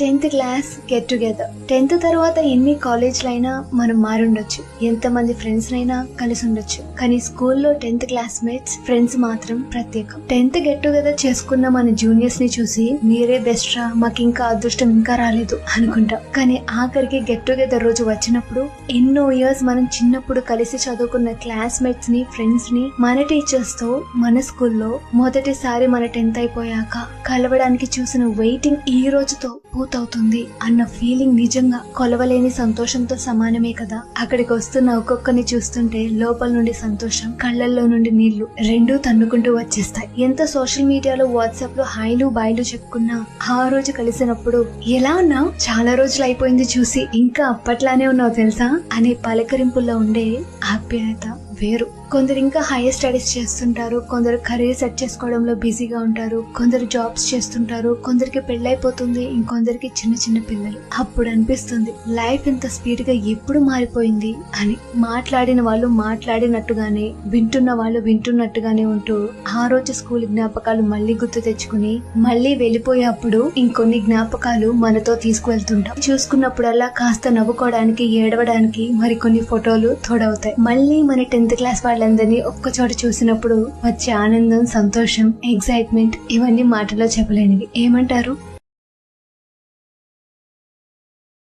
10th class get together. 10th తర్వాత ఎన్ని కాలేజ్లైనా మనం మారుండొచ్చు, ఎంతమంది ఫ్రెండ్స్ అయినా కలిసి ఉండొచ్చు, కానీ స్కూల్లో 10th క్లాస్మేట్స్ ఫ్రెండ్స్ మాత్రం ప్రత్యేకం. 10th గెట్ టుగెదర్ చేసుకున్న మన జూనియర్స్ ని చూసి మీరే బెస్ట్ రా, మాకు ఇంకా అదృష్టం ఇంకా రాలేదు అనుకుంటాం. కానీ ఆఖరికి గెట్ టుగెదర్ రోజు వచ్చినప్పుడు ఎన్నో ఇయర్స్ మనం చిన్నప్పుడు కలిసి చదువుకున్న క్లాస్మేట్స్ ని, ఫ్రెండ్స్ ని, మన టీచర్స్ తో మన స్కూల్లో మొదటిసారి మన 10th అయిపోయాక కలవడానికి చూసిన వెయిటింగ్ ఈ రోజుతో పూర్తవుతుంది అన్న ఫీలింగ్ నిజంగా కొలవలేని సంతోషంతో సమానమే కదా. అక్కడికి వస్తున్న ఒక్కొక్కరిని చూస్తుంటే లోపల నుండి సంతోషం, కళ్ళల్లో నుండి నీళ్లు రెండూ తన్నుకుంటూ వచ్చేస్తాయి. ఎంత సోషల్ మీడియాలో, వాట్సాప్ లో హాయ్లు బాయ్లు చెప్పుకున్నా ఆ రోజు కలిసినప్పుడు ఎలా ఉన్నావు, చాలా రోజులు అయిపోయింది చూసి, ఇంకా అప్పట్లానే ఉన్నావు తెలుసా అనే పలకరింపుల్లో ఉండే ఆప్యాయత వేరు. కొందరు ఇంకా హైయర్ స్టడీస్ చేస్తుంటారు, కొందరు కెరీర్ సెట్ చేసుకోవడంలో బిజీగా ఉంటారు, కొందరు జాబ్స్ చేస్తుంటారు, కొందరికి పెళ్ళైపోతుంది, ఇంకొందరికి చిన్న చిన్న పిల్లలు. అప్పుడు అనిపిస్తుంది లైఫ్ ఇంత స్పీడ్ గా ఎప్పుడు మారిపోయింది అని. మాట్లాడిన వాళ్ళు మాట్లాడినట్టుగానే, వింటున్న వాళ్ళు వింటున్నట్టుగానే ఉంటూ ఆ రోజు స్కూల్ జ్ఞాపకాలు మళ్ళీ గుర్తు తెచ్చుకుని మళ్ళీ వెళ్ళిపోయే అప్పుడు ఇంకొన్ని జ్ఞాపకాలు మనతో తీసుకువెళ్తుంటాం. చూసుకున్నప్పుడల్లా కాస్త నవ్వుకోవడానికి, ఏడవడానికి మరికొన్ని ఫోటోలు తోడవుతాయి. మళ్ళీ మన 10th క్లాస్ వాళ్ళందరినీ ఒక్కచోట చూసినప్పుడు వచ్చే ఆనందం, సంతోషం, ఎక్సైట్మెంట్ ఇవన్నీ మాటలో చెప్పలేనివి. ఏమంటారు?